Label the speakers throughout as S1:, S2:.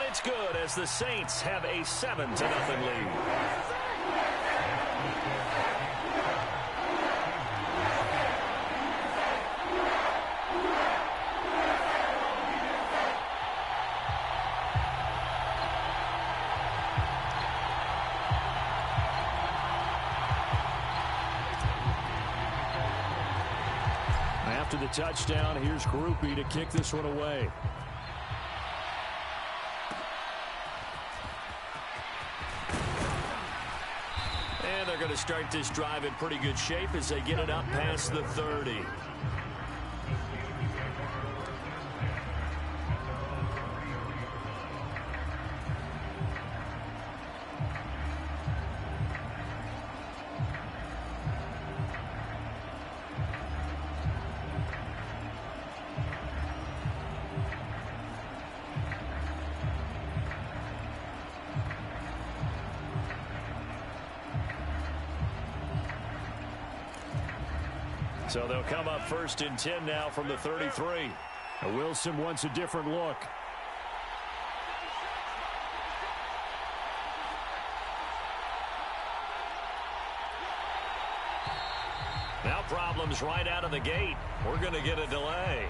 S1: it's good as the Saints have a 7-0 lead.
S2: After the touchdown, here's Groupie to kick this one away.
S1: And they're going to start this drive in pretty good shape as they get it up past the 30. So they'll come up 1st and 10 now from the 33.
S2: Wilson wants a different look.
S1: Now problems right out of the gate. We're going to get a delay.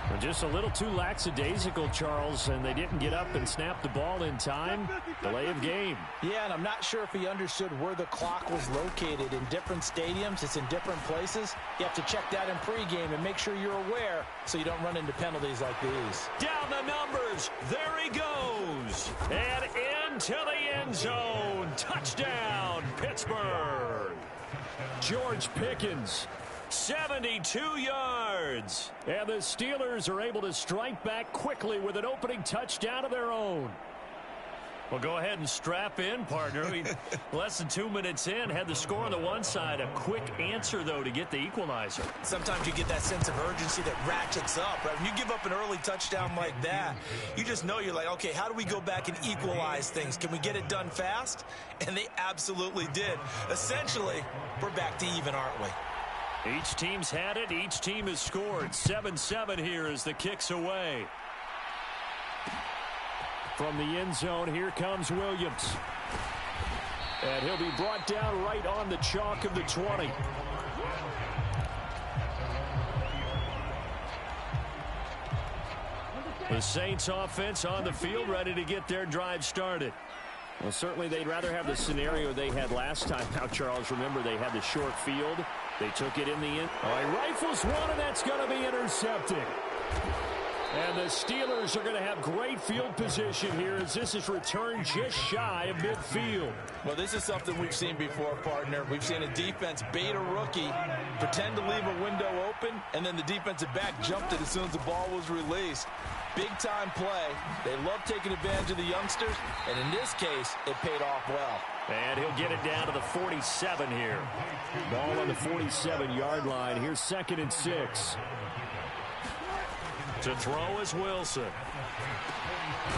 S2: They're just a little too lackadaisical, Charles, and they didn't get up and snap the ball in time. Delay of game.
S3: Yeah, and I'm not sure if he understood where the clock was located. In different stadiums, it's in different places. You have to check that in pregame and make sure you're aware so you don't run into penalties like these.
S1: Down the numbers. There he goes. And into the end zone. Touchdown, Pittsburgh.
S2: George Pickens.
S1: 72 yards.
S2: And the Steelers are able to strike back quickly with an opening touchdown of their own.
S1: Well, go ahead and strap in, partner. Less than 2 minutes in, had the score on the one side. A quick answer, though, to get the equalizer.
S3: Sometimes you get that sense of urgency that ratchets up, right? When you give up an early touchdown like that, you just know you're like, okay, how do we go back and equalize things? Can we get it done fast? And they absolutely did. Essentially, we're back to even, aren't we?
S1: Each team's had it. Each team has scored. 7-7 here as the kick's away.
S2: From the end zone, here comes Williams. And he'll be brought down right on the chalk of the 20.
S1: The Saints offense on the field, ready to get their drive started.
S2: Well, certainly they'd rather have the scenario they had last time. Now, Charles, remember they had the short field. They took it in the end. All right, rifles one, and that's going to be intercepted. And the Steelers are going to have great field position here as this is returned just shy of midfield.
S3: Well, this is something we've seen before, partner. We've seen a defense bait a rookie, pretend to leave a window open, and then the defensive back jumped it as soon as the ball was released. Big-time play. They love taking advantage of the youngsters, and in this case, it paid off well.
S1: And he'll get it down to the 47 here.
S2: Ball on the 47-yard line. Here's 2nd and 6.
S1: To throw is Wilson.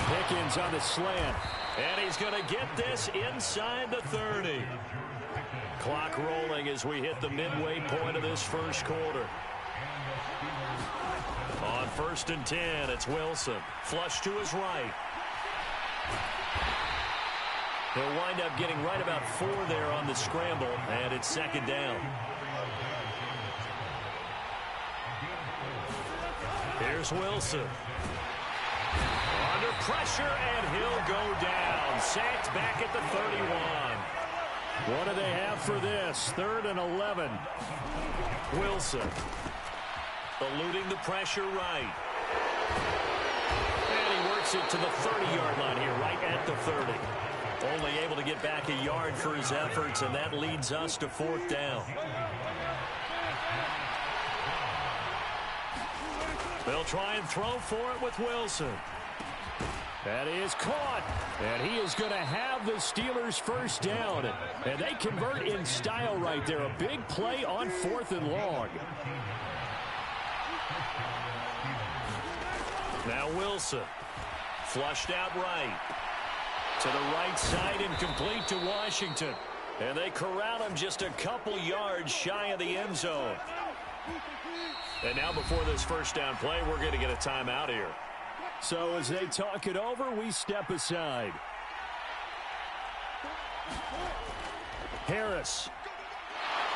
S2: Pickens on the slant.
S1: And he's going to get this inside the 30. Clock rolling as we hit the midway point of this first quarter. On 1st and 10, it's Wilson. Flush to his right. He'll wind up getting right about 4 there on the scramble, and it's 2nd down. Here's Wilson. Under pressure, and he'll go down. Sacked back at the 31.
S2: What do they have for this? 3rd and 11.
S1: Wilson. Eluding the pressure right. And he works it to the 30-yard line here, right at the 30. Only able to get back a yard for his efforts, and that leads us to 4th down. They'll try and throw for it with Wilson.
S2: That is caught, and he is going to have the Steelers' first down. And they convert in style right there. A big play on 4th and long.
S1: Now Wilson. Flushed out right. To the right side and complete to Washington. And they corral him just a couple yards shy of the end zone. And now before this first down play, we're going to get a timeout here.
S2: So as they talk it over, we step aside. Harris.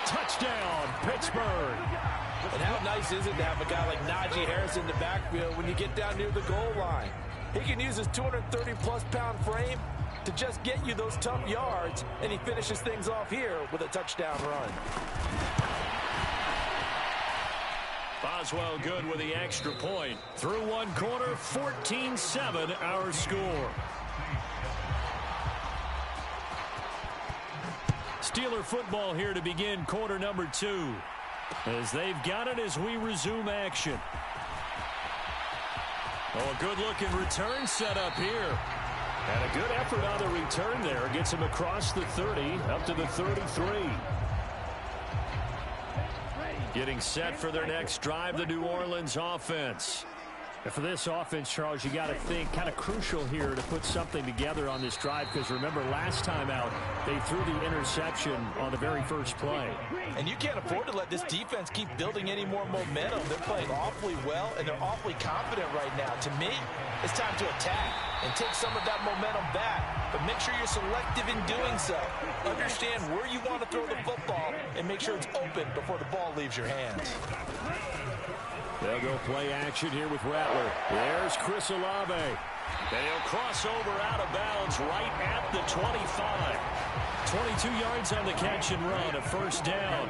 S2: Touchdown, Pittsburgh.
S3: And how nice is it to have a guy like Najee Harris in the backfield when you get down near the goal line? He can use his 230-plus pound frame to just get you those tough yards, and he finishes things off here with a touchdown run.
S1: Boswell good with the extra point. Through one quarter, 14-7 our score. Steeler football here to begin quarter number 2. As they've got it as we resume action. Oh, a good-looking return set up here. And a good effort on the return there. Gets him across the 30, up to the 33. Getting set for their next drive, the New Orleans offense.
S2: And for this offense, Charles, you got to think kind of crucial here to put something together on this drive, because remember last time out they threw the interception on the very first play.
S3: And you can't afford to let this defense keep building any more momentum. They're playing awfully well, and they're awfully confident right now. To me, it's time to attack and take some of that momentum back, but make sure you're selective in doing so. Understand where you want to throw the football and make sure it's open before the ball leaves your hands.
S2: They'll go play action here with Rattler. There's Chris Olave.
S1: And he'll cross over out of bounds right at the 25. 22 yards on the catch and run, a first down.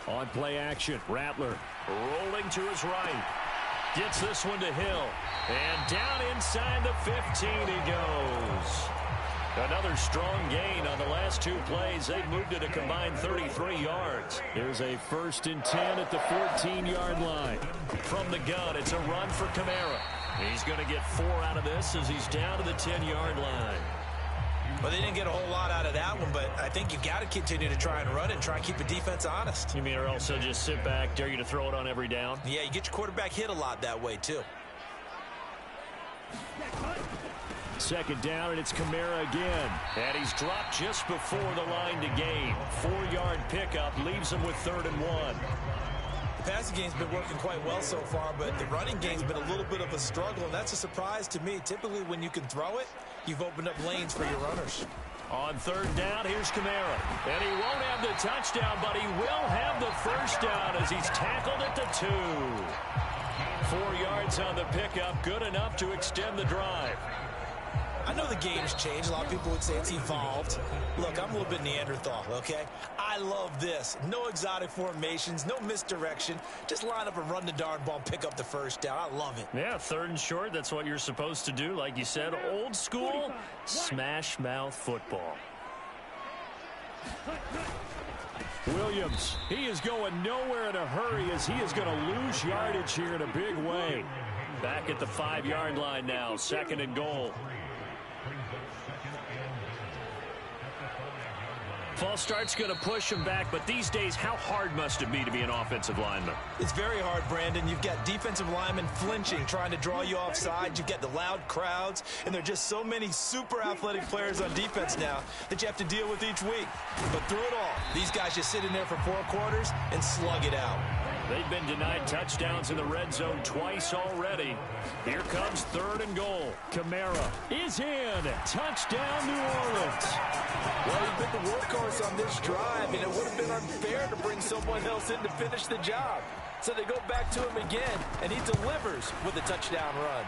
S2: On play action, Rattler.
S1: Rolling to his right. Gets this one to Hill. And down inside the 15 he goes. Another strong gain on the last 2 plays. They've moved it a combined 33 yards.
S2: Here's a 1st and 10 at the 14-yard line.
S1: From the gun, it's a run for Kamara. He's going to get 4 out of this as he's down to the 10-yard line.
S3: Well, they didn't get a whole lot out of that one, but I think you've got to continue to try and run and try and keep the defense honest.
S1: You mean or else they'll just sit back, dare you to throw it on every down?
S3: Yeah, you get your quarterback hit a lot that way, too.
S2: 2nd down, and it's Kamara again.
S1: And he's dropped just before the line to gain. 4-yard pickup leaves him with 3rd and 1.
S3: The passing game's been working quite well so far, but the running game's been a little bit of a struggle, and that's a surprise to me. Typically, when you can throw it, you've opened up lanes for your runners.
S1: On 3rd down, here's Kamara. And he won't have the touchdown, but he will have the first down as he's tackled at the 2. 4 yards on the pickup, good enough to extend the drive.
S3: I know the game's changed. A lot of people would say it's evolved. Look, I'm a little bit Neanderthal, okay? I love this. No exotic formations, no misdirection. Just line up and run the darn ball, pick up the first down. I love it.
S1: Yeah, 3rd and short, that's what you're supposed to do. Like you said, old school, smash mouth football.
S2: Williams, he is going nowhere in a hurry as he is going to lose yardage here in a big way.
S1: Back at the 5-yard line now, 2nd and goal. False start's going to push him back, but these days, how hard must it be to be an offensive lineman?
S3: It's very hard, Brandon. You've got defensive linemen flinching, trying to draw you off sides. You've got the loud crowds, and there are just so many super athletic players on defense now that you have to deal with each week. But through it all, these guys just sit in there for 4 quarters and slug it out.
S1: They've been denied touchdowns in the red zone twice already. Here comes 3rd and goal.
S2: Kamara is in. Touchdown, New Orleans.
S3: Well, he's been the workhorse on this drive, and it would have been unfair to bring someone else in to finish the job. So they go back to him again, and he delivers with a touchdown run.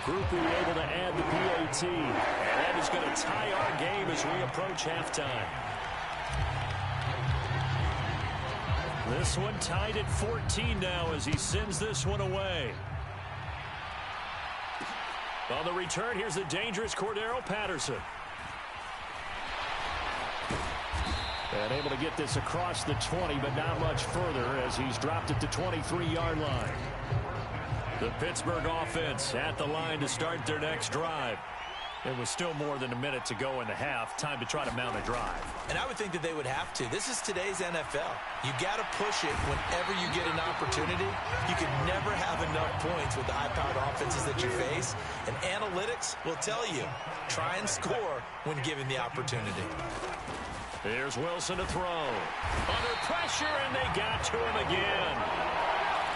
S2: Grupe able to add the PAT.
S1: And that is going to tie our game as we approach halftime. This one tied at 14 now as he sends this one away. On the return, here's the dangerous Cordero Patterson.
S2: And able to get this across the 20, but not much further as he's dropped it to 23-yard line.
S1: The Pittsburgh offense at the line to start their next drive.
S2: It was still more than a minute to go in the half. Time to try to mount a drive.
S3: And I would think that they would have to. This is today's NFL. You got to push it whenever you get an opportunity. You can never have enough points with the high-powered offenses that you face. And analytics will tell you, try and score when given the opportunity.
S1: Here's Wilson to throw. Under pressure, and they got to him again.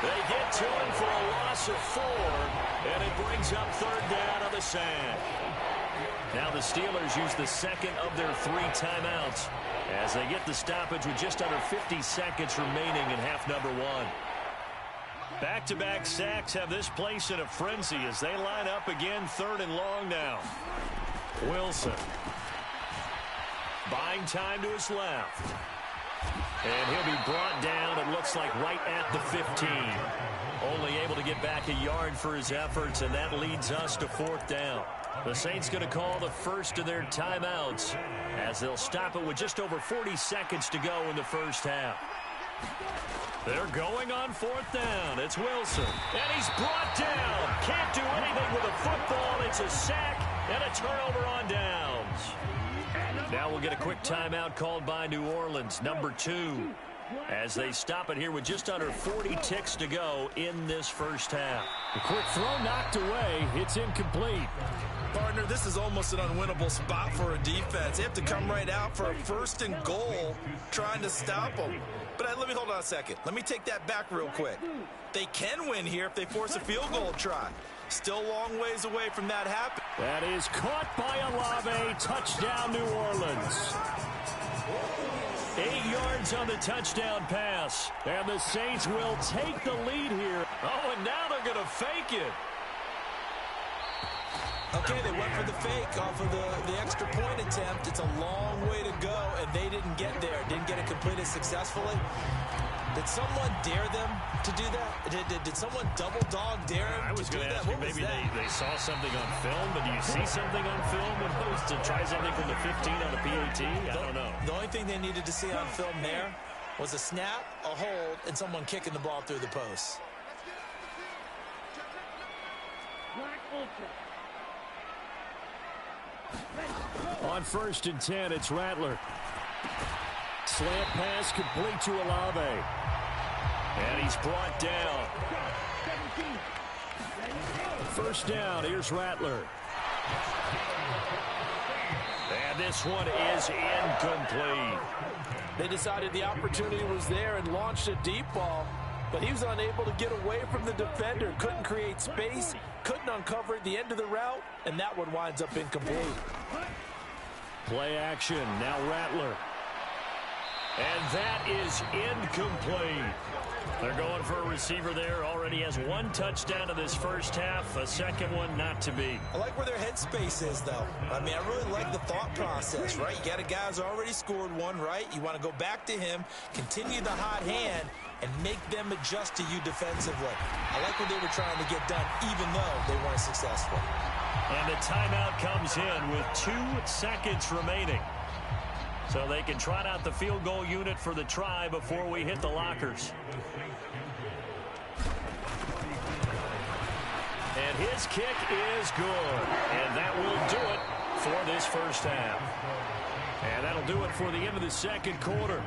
S1: They get to him for a loss of 4, and it brings up third down on the sack. Now the Steelers use the second of their 3 timeouts as they get the stoppage with just under 50 seconds remaining in half number 1. Back-to-back sacks have this place in a frenzy as they line up again, 3rd and long now. Wilson. Buying time to his left. And he'll be brought down, it looks like, right at the 15. Only able to get back a yard for his efforts, and that leads us to 4th down. The Saints going to call the first of their timeouts as they'll stop it with just over 40 seconds to go in the first half. They're going on 4th down. It's Wilson. And he's brought down. Can't do anything with a football. It's a sack and a turnover on downs. Now we'll get a quick timeout called by New Orleans, number 2, as they stop it here with just under 40 ticks to go in this first half.
S2: A quick throw knocked away. It's incomplete.
S3: Partner, this is almost an unwinnable spot for a defense. They have to come right out for a 1st and goal trying to stop them. But let me hold on a second. Let me take that back real quick. They can win here if they force a field goal try. Still a long ways away from that happening.
S2: That is caught by Olave. Touchdown, New Orleans.
S1: 8 yards on the touchdown pass.
S2: And the Saints will take the lead here.
S1: Oh, and now they're going to fake it.
S3: Okay, they went for the fake off of the extra point attempt. It's a long way to go, and they didn't get there. Didn't get it completed successfully. Did someone dare them to do that? Did someone double dog dare them
S1: I was going to ask you, maybe they saw something on film, but do you see something on film when it was to try something from the 15 on a PAT? I don't know.
S3: The only thing they needed to see on film there was a snap, a hold, and someone kicking the ball through the post.
S2: On 1st and 10, it's Rattler. Slant pass complete to Olave.
S1: And he's brought down.
S2: 1st down, here's Rattler.
S1: And this one is incomplete.
S4: They decided the opportunity was there and launched a deep ball, but he was unable to get away from the defender. Couldn't create space, couldn't uncover at the end of the route, and that one winds up incomplete.
S2: Play action, now Rattler.
S1: And that is incomplete. They're going for a receiver there. Already has 1 touchdown in this first half. A second one not to be.
S3: I like where their headspace is, though. I mean, I really like the thought process, right? You got a guy who's already scored 1, right? You want to go back to him, continue the hot hand, and make them adjust to you defensively. I like what they were trying to get done, even though they weren't successful.
S1: And the timeout comes in with 2 seconds remaining. So they can trot out the field goal unit for the try before we hit the lockers. And his kick is good. And that will do it for this first half. And that'll do it for the end of the second quarter.